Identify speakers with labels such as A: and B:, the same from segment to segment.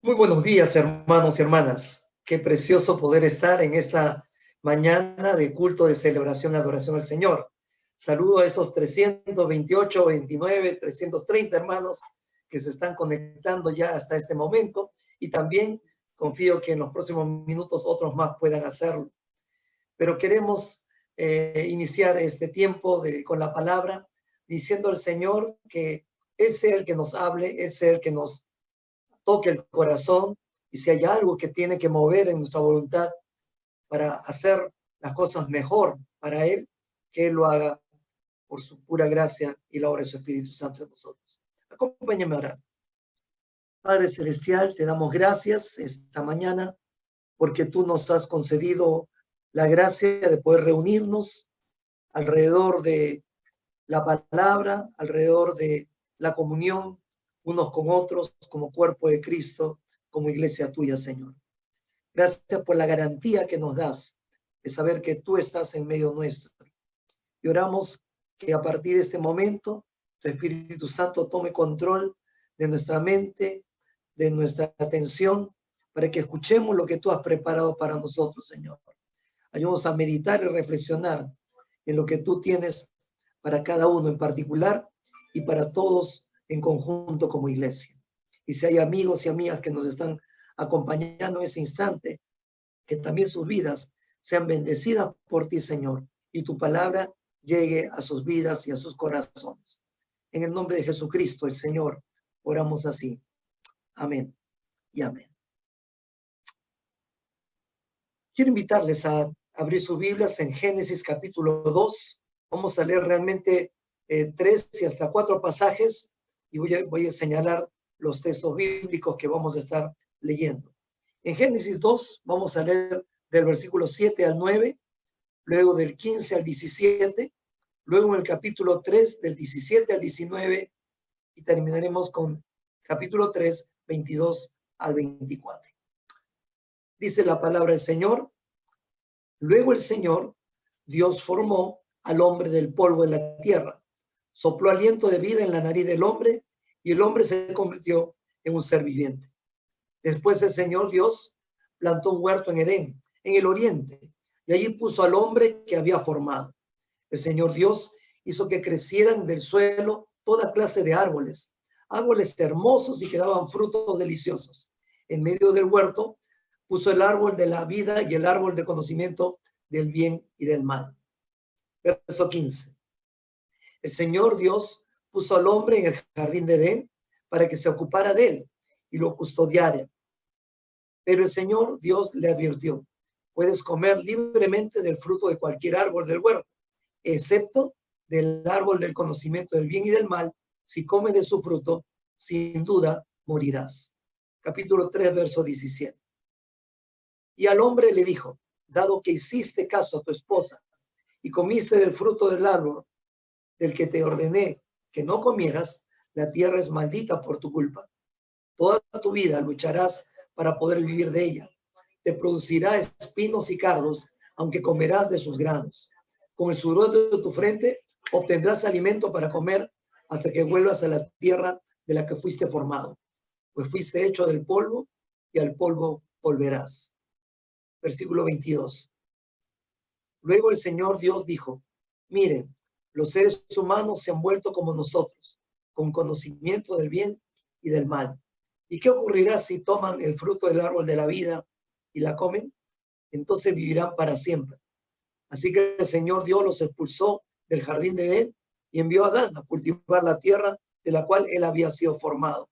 A: Muy buenos días, hermanos y hermanas. Qué precioso poder estar en esta mañana de culto de celebración y adoración al Señor. Saludo a esos 328, 29, 330 hermanos que se están conectando ya hasta este momento, y también confío que en los próximos minutos otros más puedan hacerlo. Pero queremos iniciar este tiempo con la palabra, diciendo al Señor que Él sea el que nos hable, Él sea el que nos toque el corazón, y si hay algo que tiene que mover en nuestra voluntad para hacer las cosas mejor para Él, que Él lo haga por su pura gracia y la obra de su Espíritu Santo en nosotros. Acompáñame a orar. Padre Celestial, te damos gracias esta mañana porque tú nos has concedido la gracia de poder reunirnos alrededor de la palabra, alrededor de la comunión unos con otros como cuerpo de Cristo, como iglesia tuya, Señor. Gracias por la garantía que nos das de saber que tú estás en medio nuestro. Y oramos que a partir de este momento tu Espíritu Santo tome control de nuestra mente, de nuestra atención, para que escuchemos lo que tú has preparado para nosotros, Señor. Ayúdanos a meditar y reflexionar en lo que tú tienes para cada uno en particular y para todos en conjunto como iglesia. Y si hay amigos y amigas que nos están acompañando en ese instante, que también sus vidas sean bendecidas por ti, Señor, y tu palabra llegue a sus vidas y a sus corazones. En el nombre de Jesucristo, el Señor, oramos así. Amén y amén. Quiero invitarles a abrir sus Biblias en Génesis capítulo 2. Vamos a leer realmente 3 y hasta 4 pasajes, y voy a señalar los textos bíblicos que vamos a estar leyendo. En Génesis 2 vamos a leer del versículo 7 al 9, luego del 15 al 17, luego en el capítulo 3 del 17 al 19, y terminaremos con capítulo 3, 22 al 24. Dice la palabra del Señor: luego el Señor Dios formó al hombre del polvo de la tierra, sopló aliento de vida en la nariz del hombre, y el hombre se convirtió en un ser viviente. Después el Señor Dios plantó un huerto en Edén, en el oriente, y allí puso al hombre que había formado. El Señor Dios hizo que crecieran del suelo toda clase de árboles, árboles hermosos y que daban frutos deliciosos. En medio del huerto puso el árbol de la vida y el árbol de conocimiento del bien y del mal. Verso 15. El Señor Dios puso al hombre en el jardín de Edén para que se ocupara de él y lo custodiara. Pero el Señor Dios le advirtió: puedes comer libremente del fruto de cualquier árbol del huerto, excepto del árbol del conocimiento del bien y del mal. Si comes de su fruto, sin duda morirás. Capítulo 3, verso 17. Y al hombre le dijo: dado que hiciste caso a tu esposa y comiste del fruto del árbol del que te ordené que no comieras, la tierra es maldita por tu culpa. Toda tu vida lucharás para poder vivir de ella. Te producirá espinos y cardos, aunque comerás de sus granos. Con el sudor de tu frente obtendrás alimento para comer hasta que vuelvas a la tierra de la que fuiste formado, pues fuiste hecho del polvo y al polvo volverás. Versículo 22. Luego el Señor Dios dijo: miren, los seres humanos se han vuelto como nosotros, con conocimiento del bien y del mal. ¿Y qué ocurrirá si toman el fruto del árbol de la vida y la comen? Entonces vivirán para siempre. Así que el Señor Dios los expulsó del jardín de Edén y envió a Adán a cultivar la tierra de la cual él había sido formado.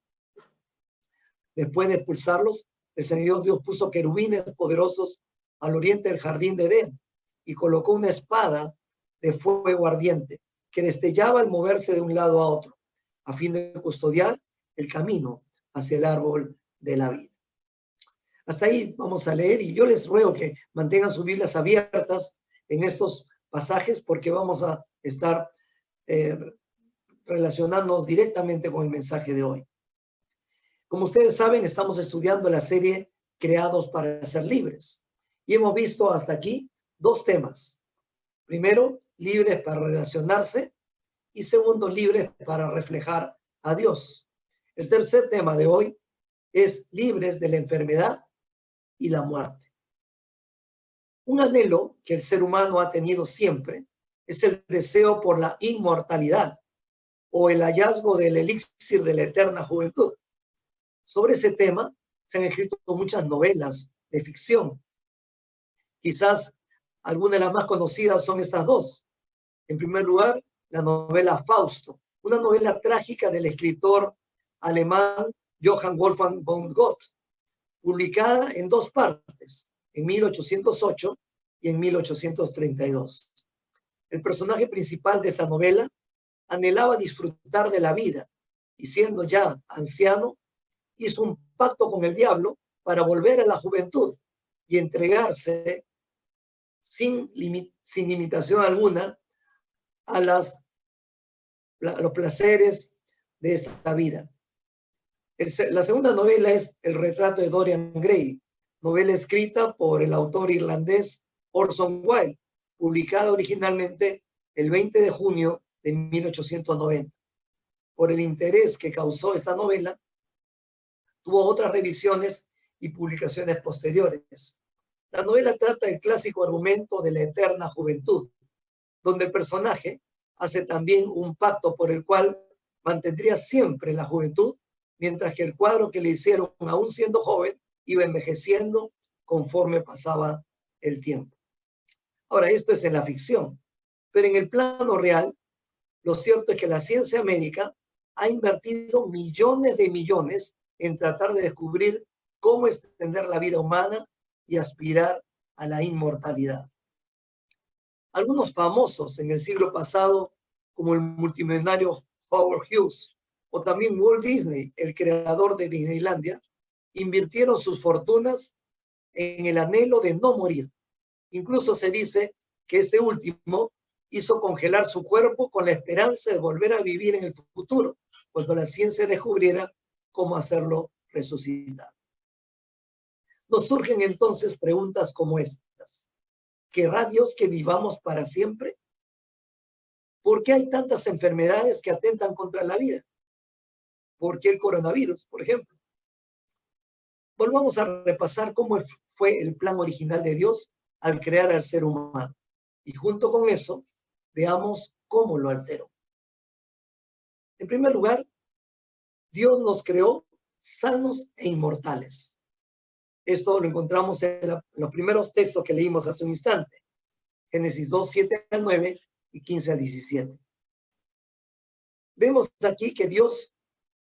A: Después de expulsarlos, el Señor Dios puso querubines poderosos al oriente del jardín de Edén y colocó una espada de fuego ardiente que destellaba al moverse de un lado a otro, a fin de custodiar el camino hacia el árbol de la vida. Hasta ahí vamos a leer, y yo les ruego que mantengan sus Biblias abiertas en estos pasajes, porque vamos a estar relacionándonos directamente con el mensaje de hoy. Como ustedes saben, estamos estudiando la serie Creados para ser libres, y hemos visto hasta aquí 2 temas. Primero, libres para relacionarse, y segundo, libres para reflejar a Dios. El tercer tema de hoy es libres de la enfermedad y la muerte. Un anhelo que el ser humano ha tenido siempre es el deseo por la inmortalidad o el hallazgo del elixir de la eterna juventud. Sobre ese tema se han escrito muchas novelas de ficción. Quizás algunas de las más conocidas son estas dos. En primer lugar, la novela Fausto, una novela trágica del escritor alemán Johann Wolfgang von Goethe, publicada en dos partes, en 1808 y en 1832. El personaje principal de esta novela anhelaba disfrutar de la vida y siendo ya anciano, hizo un pacto con el diablo para volver a la juventud y entregarse sin limitación alguna a los placeres de esta vida. La segunda novela es El retrato de Dorian Gray, novela escrita por el autor irlandés Orson Welles, publicada originalmente el 20 de junio de 1890. Por el interés que causó esta novela, tuvo otras revisiones y publicaciones posteriores. La novela trata el clásico argumento de la eterna juventud, donde el personaje hace también un pacto por el cual mantendría siempre la juventud, mientras que el cuadro que le hicieron aún siendo joven iba envejeciendo conforme pasaba el tiempo. Ahora, esto es en la ficción, pero en el plano real, lo cierto es que la ciencia médica ha invertido millones de millones en tratar de descubrir cómo extender la vida humana y aspirar a la inmortalidad. Algunos famosos en el siglo pasado, como el multimillonario Howard Hughes, o también Walt Disney, el creador de Disneylandia, invirtieron sus fortunas en el anhelo de no morir. Incluso se dice que este último hizo congelar su cuerpo con la esperanza de volver a vivir en el futuro, cuando la ciencia descubriera cómo hacerlo resucitar. Nos surgen entonces preguntas como estas. ¿Querrá Dios que vivamos para siempre? ¿Por qué hay tantas enfermedades que atentan contra la vida? ¿Por qué el coronavirus, por ejemplo? Volvamos a repasar cómo fue el plan original de Dios al crear al ser humano. Y junto con eso, veamos cómo lo alteró. En primer lugar, Dios nos creó sanos e inmortales. Esto lo encontramos en los primeros textos que leímos hace un instante. Génesis 2, 7 al 9 y 15 al 17. Vemos aquí que Dios,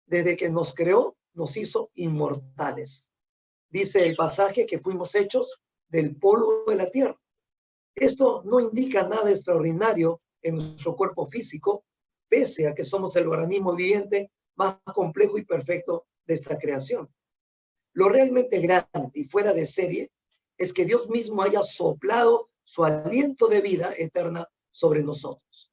A: desde que nos creó, nos hizo inmortales. Dice el pasaje que fuimos hechos del polvo de la tierra. Esto no indica nada extraordinario en nuestro cuerpo físico, pese a que somos el organismo viviente más complejo y perfecto de esta creación. Lo realmente grande y fuera de serie es que Dios mismo haya soplado su aliento de vida eterna sobre nosotros.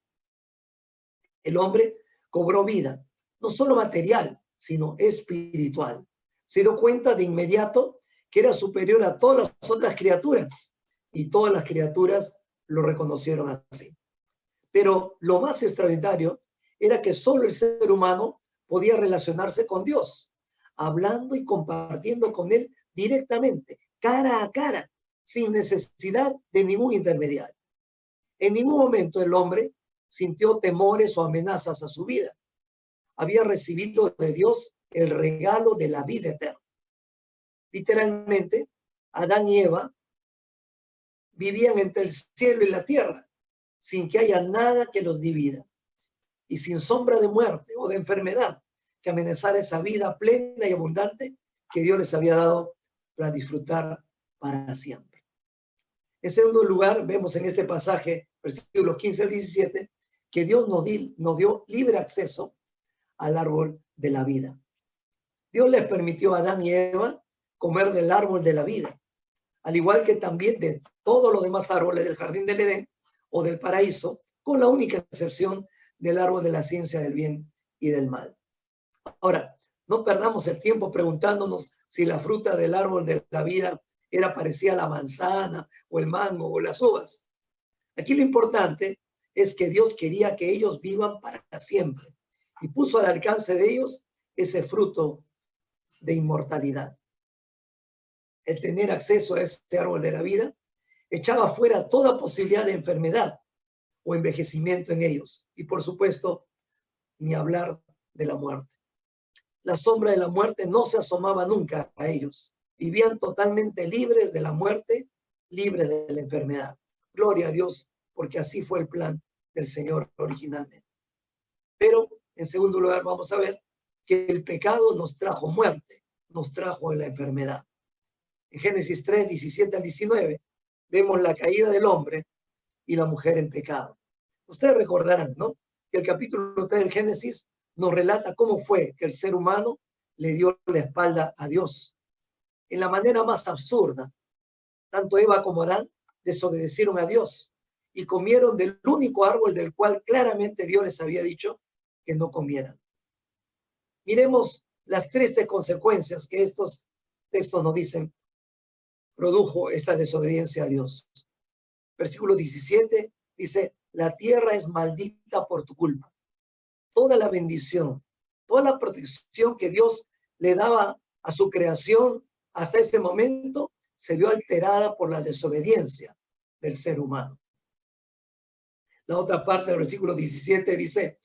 A: El hombre cobró vida, no solo material, sino espiritual. Se dio cuenta de inmediato que era superior a todas las otras criaturas y todas las criaturas lo reconocieron así. Pero lo más extraordinario era que solo el ser humano podía relacionarse con Dios, hablando y compartiendo con él directamente, cara a cara, sin necesidad de ningún intermediario. En ningún momento el hombre sintió temores o amenazas a su vida. Había recibido de Dios el regalo de la vida eterna. Literalmente, Adán y Eva vivían entre el cielo y la tierra, sin que haya nada que los divida, y sin sombra de muerte o de enfermedad que amenazara esa vida plena y abundante que Dios les había dado para disfrutar para siempre. En segundo lugar, vemos en este pasaje, versículos 15 al 17, que Dios nos dio libre acceso al árbol de la vida. Dios les permitió a Adán y Eva comer del árbol de la vida, al igual que también de todos los demás árboles del jardín del Edén o del paraíso, con la única excepción del árbol de la ciencia del bien y del mal. Ahora, no perdamos el tiempo preguntándonos si la fruta del árbol de la vida era parecida a la manzana o el mango o las uvas. Aquí lo importante es que Dios quería que ellos vivan para siempre y puso al alcance de ellos ese fruto de inmortalidad. El tener acceso a ese árbol de la vida echaba fuera toda posibilidad de enfermedad o envejecimiento en ellos. Y por supuesto, ni hablar de la muerte. La sombra de la muerte no se asomaba nunca a ellos. Vivían totalmente libres de la muerte, libres de la enfermedad. Gloria a Dios, porque así fue el plan del Señor originalmente. Pero, en segundo lugar, vamos a ver que el pecado nos trajo muerte, nos trajo la enfermedad. En Génesis 3, 17 al 19, vemos la caída del hombre y la mujer en pecado. Ustedes recordarán, ¿no?, que el capítulo 3 del Génesis nos relata cómo fue que el ser humano le dio la espalda a Dios. En la manera más absurda, tanto Eva como Adán desobedecieron a Dios y comieron del único árbol del cual claramente Dios les había dicho que no comieran. Miremos las 13 consecuencias que estos textos nos dicen produjo esta desobediencia a Dios. Versículo 17 dice, la tierra es maldita por tu culpa. Toda la bendición, toda la protección que Dios le daba a su creación hasta ese momento se vio alterada por la desobediencia del ser humano. La otra parte del versículo 17 dice,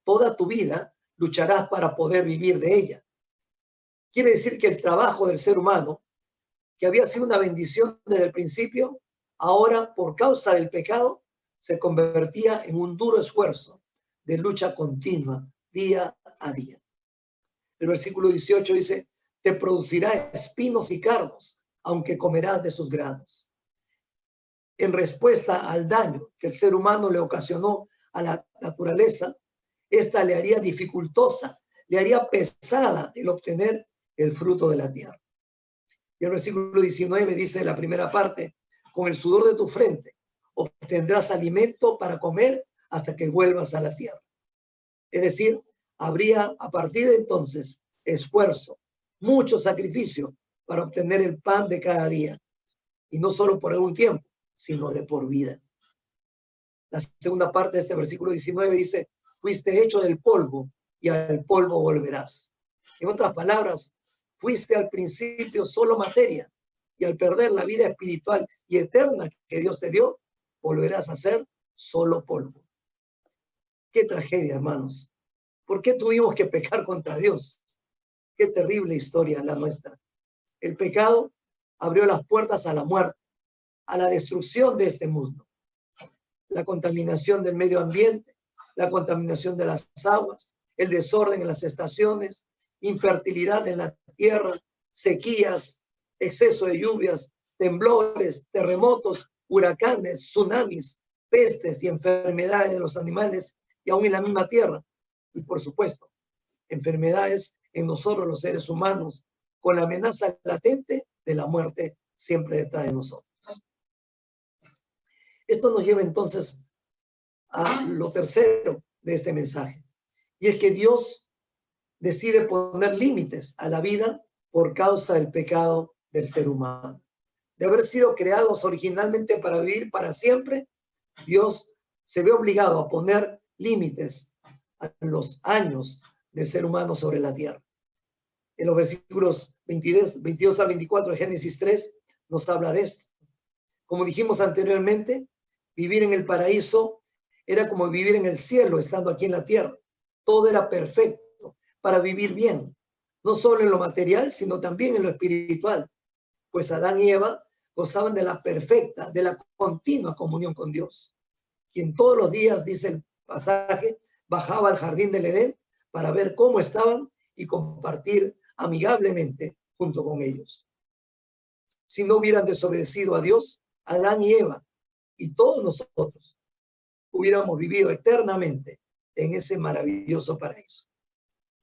A: toda tu vida lucharás para poder vivir de ella. Quiere decir que el trabajo del ser humano, que había sido una bendición desde el principio, ahora por causa del pecado se convertía en un duro esfuerzo de lucha continua, día a día. El versículo 18 dice, te producirá espinos y cardos, aunque comerás de sus granos. En respuesta al daño que el ser humano le ocasionó a la naturaleza, esta le haría dificultosa, le haría pesada el obtener el fruto de la tierra. Y el versículo 19 dice la primera parte, con el sudor de tu frente obtendrás alimento para comer hasta que vuelvas a la tierra. Es decir, habría a partir de entonces esfuerzo, mucho sacrificio para obtener el pan de cada día. Y no solo por algún tiempo, sino de por vida. La segunda parte de este versículo 19 dice, fuiste hecho del polvo y al polvo volverás. En otras palabras, fuiste al principio solo materia y al perder la vida espiritual y eterna que Dios te dio, volverás a ser solo polvo. Qué tragedia, hermanos. ¿Por qué tuvimos que pecar contra Dios? Qué terrible historia la nuestra. El pecado abrió las puertas a la muerte, a la destrucción de este mundo. La contaminación del medio ambiente, la contaminación de las aguas, el desorden en las estaciones, infertilidad en la tierra, sequías, exceso de lluvias, temblores, terremotos, huracanes, tsunamis, pestes y enfermedades de los animales y aún en la misma tierra. Y por supuesto, enfermedades en nosotros los seres humanos, con la amenaza latente de la muerte siempre detrás de nosotros. Esto nos lleva entonces a lo tercero de este mensaje, y es que Dios decide poner límites a la vida por causa del pecado del ser humano. De haber sido creados originalmente para vivir para siempre, Dios se ve obligado a poner límites a los años del ser humano sobre la tierra. En los versículos 22 a 24 de Génesis 3 nos habla de esto. Como dijimos anteriormente, vivir en el paraíso era como vivir en el cielo estando aquí en la tierra. Todo era perfecto para vivir bien, no solo en lo material, sino también en lo espiritual. Pues Adán y Eva gozaban de la perfecta, de la continua comunión con Dios, quien todos los días, dice el pasaje, bajaba al jardín del Edén para ver cómo estaban y compartir amigablemente junto con ellos. Si no hubieran desobedecido a Dios, Adán y Eva y todos nosotros hubiéramos vivido eternamente en ese maravilloso paraíso.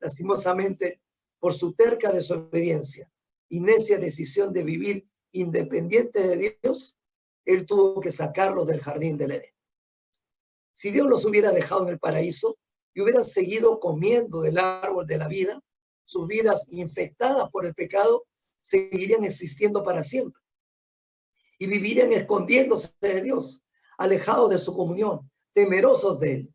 A: Lastimosamente, por su terca desobediencia y necia decisión de vivir independiente de Dios, Él tuvo que sacarlos del jardín del Edén. Si Dios los hubiera dejado en el paraíso y hubieran seguido comiendo del árbol de la vida, sus vidas infectadas por el pecado seguirían existiendo para siempre y vivirían escondiéndose de Dios, alejados de su comunión, temerosos de Él,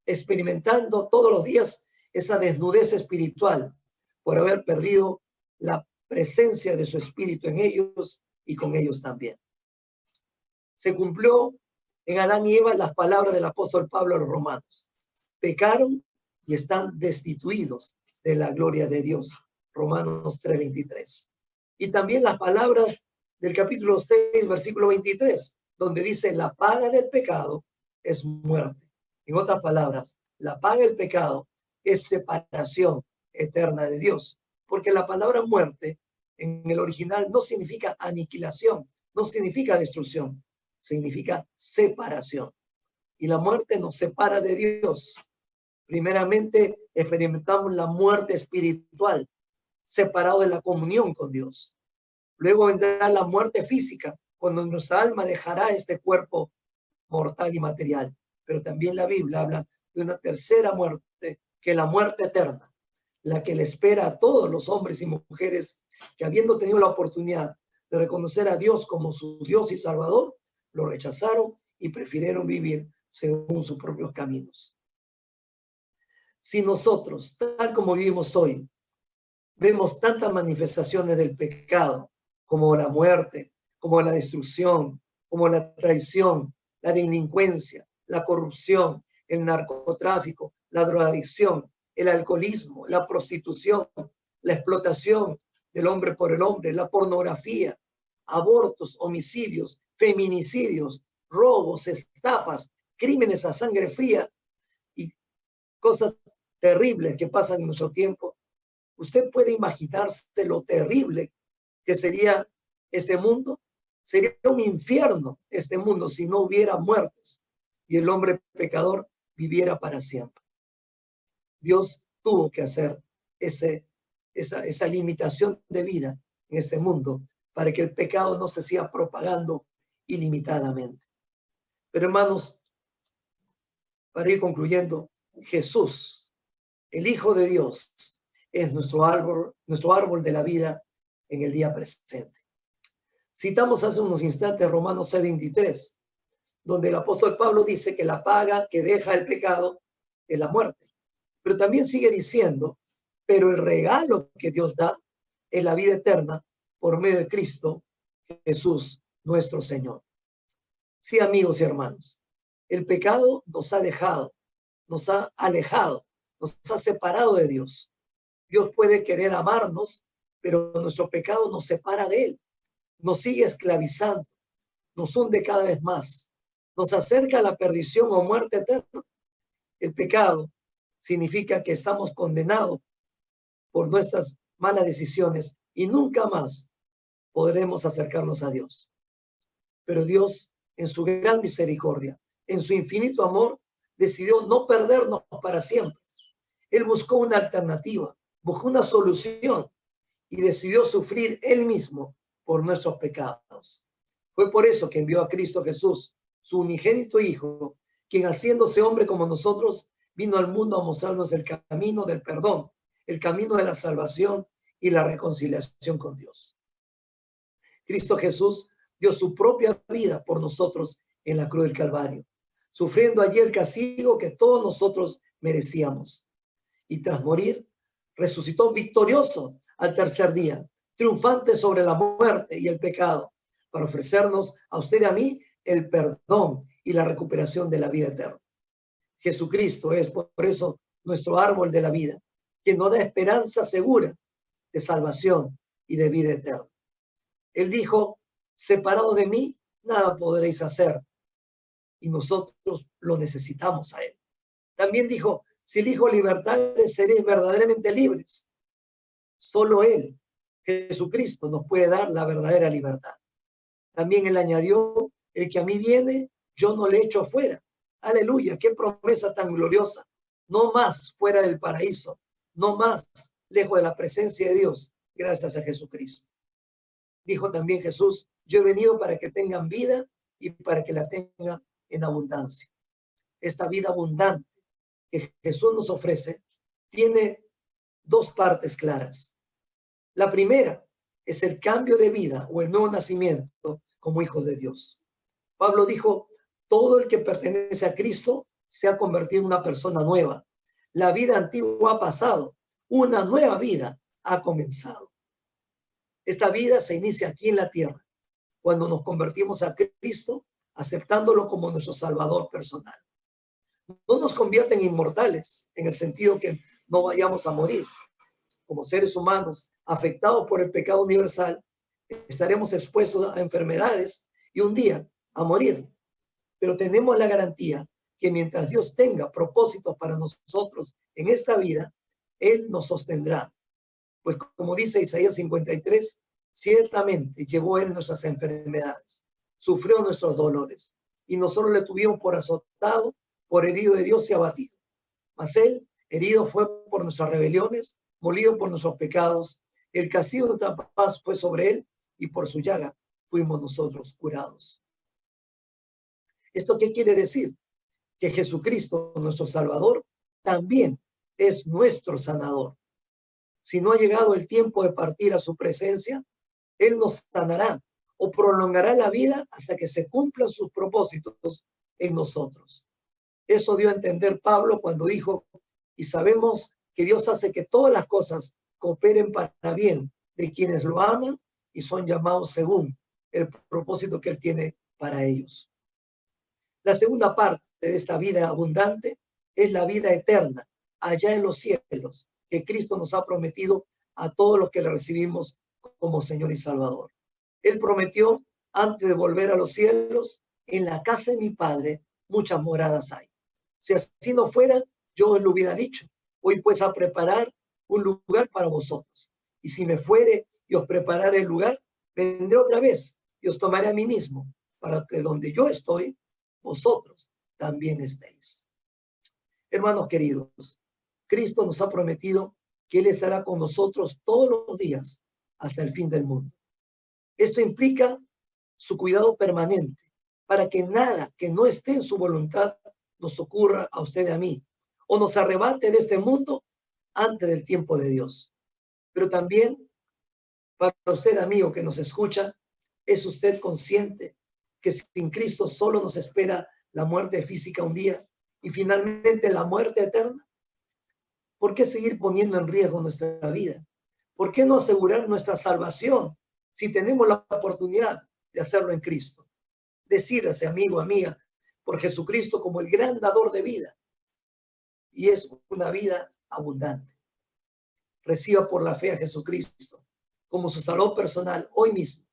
A: experimentando todos los días esa desnudez espiritual por haber perdido la presencia de su espíritu en ellos y con ellos también. Se cumplió en Adán y Eva las palabras del apóstol Pablo a los romanos. Pecaron y están destituidos de la gloria de Dios. Romanos 3:23. Y también las palabras del capítulo 6, versículo 23, donde dice: la paga del pecado es muerte. En otras palabras, la paga del pecado es separación eterna de Dios, porque la palabra muerte en el original no significa aniquilación, no significa destrucción, significa separación. Y la muerte nos separa de Dios. Primeramente, experimentamos la muerte espiritual, separado de la comunión con Dios. Luego vendrá la muerte física, cuando nuestra alma dejará este cuerpo mortal y material. Pero también la Biblia habla de una tercera muerte, que es la muerte eterna, la que le espera a todos los hombres y mujeres que, habiendo tenido la oportunidad de reconocer a Dios como su Dios y Salvador, lo rechazaron y prefirieron vivir según sus propios caminos. Si nosotros, tal como vivimos hoy, vemos tantas manifestaciones del pecado, como la muerte, como la destrucción, como la traición, la delincuencia, la corrupción, el narcotráfico, la drogadicción, el alcoholismo, la prostitución, la explotación del hombre por el hombre, la pornografía, abortos, homicidios, feminicidios, robos, estafas, crímenes a sangre fría y cosas terribles que pasan en nuestro tiempo. ¿Usted puede imaginarse lo terrible que sería este mundo? Sería un infierno este mundo si no hubiera muertes y el hombre pecador viviera para siempre. Dios tuvo que hacer esa limitación de vida en este mundo para que el pecado no se siga propagando ilimitadamente. Pero hermanos, para ir concluyendo, Jesús, el Hijo de Dios, es nuestro árbol de la vida en el día presente. Citamos hace unos instantes Romanos 6:23, donde el apóstol Pablo dice que la paga que deja el pecado es la muerte. Pero también sigue diciendo, pero el regalo que Dios da es la vida eterna por medio de Cristo Jesús, nuestro Señor. Sí, amigos y hermanos, el pecado nos ha dejado, nos ha alejado, nos ha separado de Dios. Dios puede querer amarnos, pero nuestro pecado nos separa de Él, nos sigue esclavizando, nos hunde cada vez más, nos acerca a la perdición o muerte eterna. El pecado significa que estamos condenados por nuestras malas decisiones y nunca más podremos acercarnos a Dios. Pero Dios, en su gran misericordia, en su infinito amor, decidió no perdernos para siempre. Él buscó una alternativa, buscó una solución y decidió sufrir Él mismo por nuestros pecados. Fue por eso que envió a Cristo Jesús, su unigénito Hijo, quien haciéndose hombre como nosotros, vino al mundo a mostrarnos el camino del perdón, el camino de la salvación y la reconciliación con Dios. Cristo Jesús dio su propia vida por nosotros en la cruz del Calvario, sufriendo allí el castigo que todos nosotros merecíamos. Y tras morir, resucitó victorioso al tercer día, triunfante sobre la muerte y el pecado, para ofrecernos a usted y a mí el perdón y la recuperación de la vida eterna. Jesucristo es por eso nuestro árbol de la vida, que nos da esperanza segura de salvación y de vida eterna. Él dijo, separado de mí, nada podréis hacer. Y nosotros lo necesitamos a Él. También dijo, si el Hijo libertares, seréis verdaderamente libres. Solo Él, Jesucristo, nos puede dar la verdadera libertad. También Él añadió, el que a mí viene, yo no le echo fuera. Aleluya, qué promesa tan gloriosa. No más fuera del paraíso, no más lejos de la presencia de Dios, gracias a Jesucristo. Dijo también Jesús, yo he venido para que tengan vida y para que la tengan en abundancia. Esta vida abundante que Jesús nos ofrece tiene dos partes claras. La primera es el cambio de vida o el nuevo nacimiento como hijos de Dios. Pablo dijo, todo el que pertenece a Cristo se ha convertido en una persona nueva. La vida antigua ha pasado, una nueva vida ha comenzado. Esta vida se inicia aquí en la tierra, cuando nos convertimos a Cristo, aceptándolo como nuestro Salvador personal. No nos convierten en inmortales, en el sentido que no vayamos a morir. Como seres humanos afectados por el pecado universal, estaremos expuestos a enfermedades y un día a morir. Pero tenemos la garantía que mientras Dios tenga propósitos para nosotros en esta vida, Él nos sostendrá. Pues como dice Isaías 53, ciertamente llevó Él nuestras enfermedades, sufrió nuestros dolores, y nosotros le tuvimos por azotado, por herido de Dios y abatido. Mas Él, herido fue por nuestras rebeliones, molido por nuestros pecados. El castigo de nuestra paz fue sobre Él, y por su llaga fuimos nosotros curados. ¿Esto qué quiere decir? Que Jesucristo, nuestro Salvador, también es nuestro sanador. Si no ha llegado el tiempo de partir a su presencia, Él nos sanará o prolongará la vida hasta que se cumplan sus propósitos en nosotros. Eso dio a entender Pablo cuando dijo, y sabemos que Dios hace que todas las cosas cooperen para bien de quienes lo aman y son llamados según el propósito que Él tiene para ellos. La segunda parte de esta vida abundante es la vida eterna, allá en los cielos, que Cristo nos ha prometido a todos los que le recibimos como Señor y Salvador. Él prometió, antes de volver a los cielos, en la casa de mi Padre muchas moradas hay. Si así no fuera, yo os lo hubiera dicho. Voy pues a preparar un lugar para vosotros. Y si me fuere y os prepararé el lugar, vendré otra vez y os tomaré a mí mismo, para que donde yo estoy, vosotros también estéis. Hermanos queridos, Cristo nos ha prometido que Él estará con nosotros todos los días hasta el fin del mundo. Esto implica su cuidado permanente para que nada que no esté en su voluntad nos ocurra a usted y a mí o nos arrebate de este mundo antes del tiempo de Dios. Pero también para usted, amigo que nos escucha, ¿es usted consciente que sin Cristo solo nos espera la muerte física un día y finalmente la muerte eterna? ¿Por qué seguir poniendo en riesgo nuestra vida? ¿Por qué no asegurar nuestra salvación si tenemos la oportunidad de hacerlo en Cristo? Decídase, amigo, amiga, por Jesucristo como el gran dador de vida. Y es una vida abundante. Reciba por la fe a Jesucristo como su salud personal hoy mismo.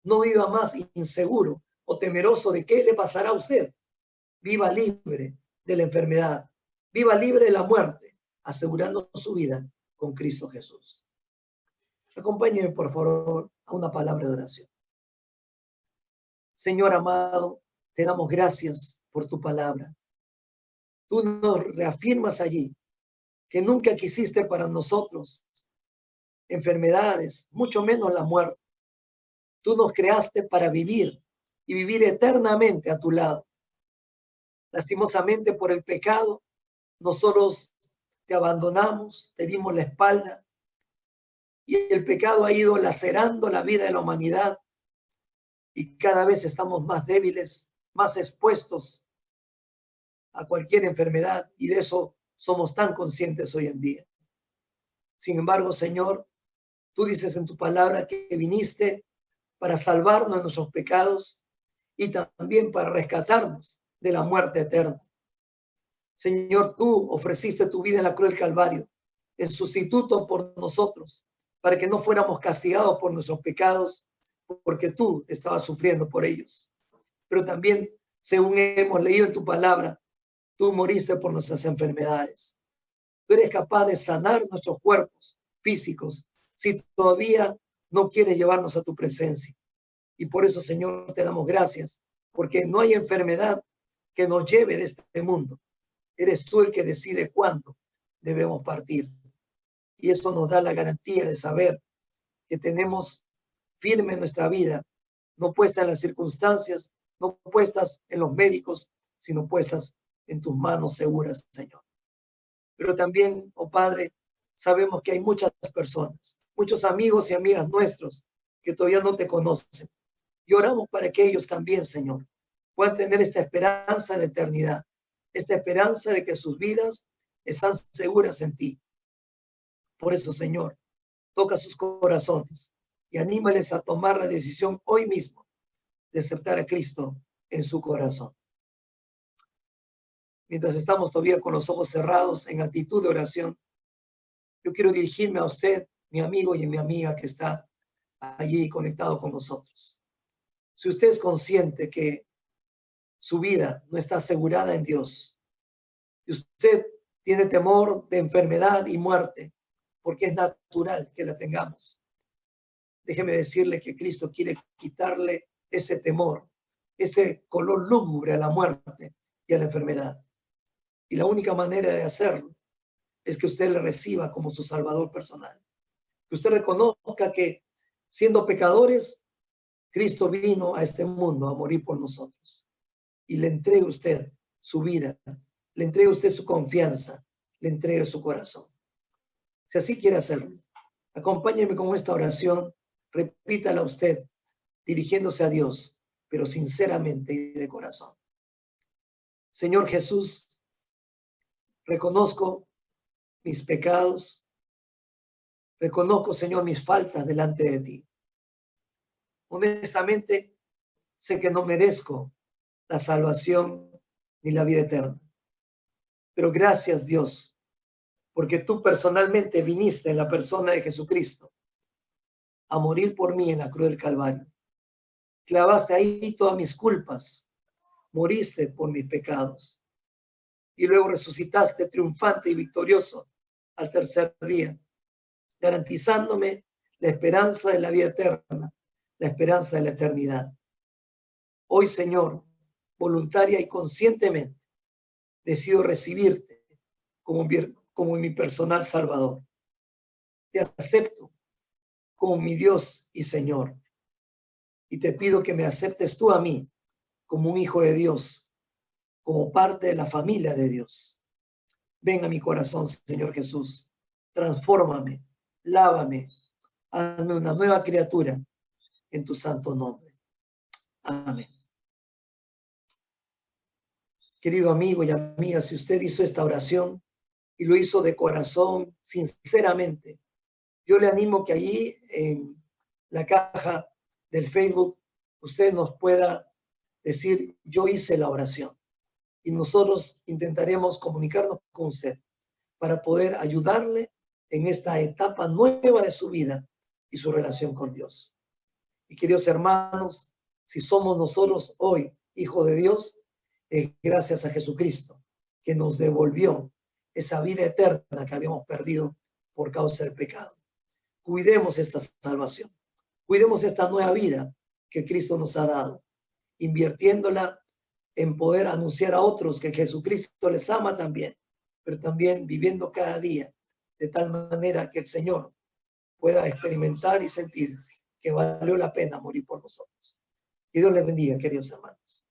A: No viva más inseguro o temeroso de qué le pasará a usted. Viva libre de la enfermedad. Viva libre de la muerte, asegurando su vida con Cristo Jesús. Acompáñenme, por favor, a una palabra de oración. Señor amado, te damos gracias por tu palabra. Tú nos reafirmas allí que nunca quisiste para nosotros enfermedades, mucho menos la muerte. Tú nos creaste para vivir y vivir eternamente a tu lado. Lastimosamente por el pecado, nosotros te abandonamos, te dimos la espalda y el pecado ha ido lacerando la vida de la humanidad y cada vez estamos más débiles, más expuestos a cualquier enfermedad y de eso somos tan conscientes hoy en día. Sin embargo, Señor, tú dices en tu palabra que viniste para salvarnos de nuestros pecados y también para rescatarnos de la muerte eterna. Señor, tú ofreciste tu vida en la cruz del Calvario, en sustituto por nosotros, para que no fuéramos castigados por nuestros pecados, porque tú estabas sufriendo por ellos. Pero también, según hemos leído en tu palabra, tú moriste por nuestras enfermedades. Tú eres capaz de sanar nuestros cuerpos físicos si todavía no quieres llevarnos a tu presencia. Y por eso, Señor, te damos gracias, porque no hay enfermedad que nos lleve de este mundo. Eres tú el que decide cuándo debemos partir. Y eso nos da la garantía de saber que tenemos firme nuestra vida, no puesta en las circunstancias, no puestas en los médicos, sino puestas en tus manos seguras, Señor. Pero también, oh Padre, sabemos que hay muchas personas, muchos amigos y amigas nuestros que todavía no te conocen. Y oramos para que ellos también, Señor, puedan tener esta esperanza de eternidad, esta esperanza de que sus vidas están seguras en ti. Por eso, Señor, toca sus corazones y anímales a tomar la decisión hoy mismo de aceptar a Cristo en su corazón. Mientras estamos todavía con los ojos cerrados en actitud de oración, yo quiero dirigirme a usted, mi amigo y mi amiga que está allí conectado con nosotros. Si usted es consciente que su vida no está asegurada en Dios, y usted tiene temor de enfermedad y muerte, porque es natural que la tengamos, déjeme decirle que Cristo quiere quitarle ese temor, ese color lúgubre a la muerte y a la enfermedad. Y la única manera de hacerlo es que usted le reciba como su Salvador personal. Que usted reconozca que siendo pecadores, Cristo vino a este mundo a morir por nosotros. Y le entregue usted su vida, le entregue usted su confianza, le entregue su corazón. Si así quiere hacerlo, acompáñeme con esta oración, repítala usted, dirigiéndose a Dios, pero sinceramente y de corazón. Señor Jesús, reconozco mis pecados, reconozco, Señor, mis faltas delante de ti. Honestamente, sé que no merezco la salvación ni la vida eterna. Pero gracias, Dios, porque tú personalmente viniste en la persona de Jesucristo a morir por mí en la cruz del Calvario. Clavaste ahí todas mis culpas, moriste por mis pecados y luego resucitaste triunfante y victorioso al tercer día, garantizándome la esperanza de la vida eterna, la esperanza de la eternidad. Hoy, Señor, voluntaria y conscientemente, decido recibirte como mi personal Salvador. Te acepto como mi Dios y Señor. Y te pido que me aceptes tú a mí como un hijo de Dios, como parte de la familia de Dios. Ven a mi corazón, Señor Jesús. Transfórmame, lávame, hazme una nueva criatura en tu santo nombre. Amén. Querido amigo y amiga, si usted hizo esta oración y lo hizo de corazón, sinceramente, yo le animo que allí en la caja del Facebook usted nos pueda decir, yo hice la oración. Y nosotros intentaremos comunicarnos con usted para poder ayudarle en esta etapa nueva de su vida y su relación con Dios. Y queridos hermanos, si somos nosotros hoy hijos de Dios, gracias a Jesucristo, que nos devolvió esa vida eterna que habíamos perdido por causa del pecado. Cuidemos esta salvación, cuidemos esta nueva vida que Cristo nos ha dado, invirtiéndola en poder anunciar a otros que Jesucristo les ama también, pero también viviendo cada día de tal manera que el Señor pueda experimentar y sentir que valió la pena morir por nosotros. Que Dios les bendiga, queridos hermanos.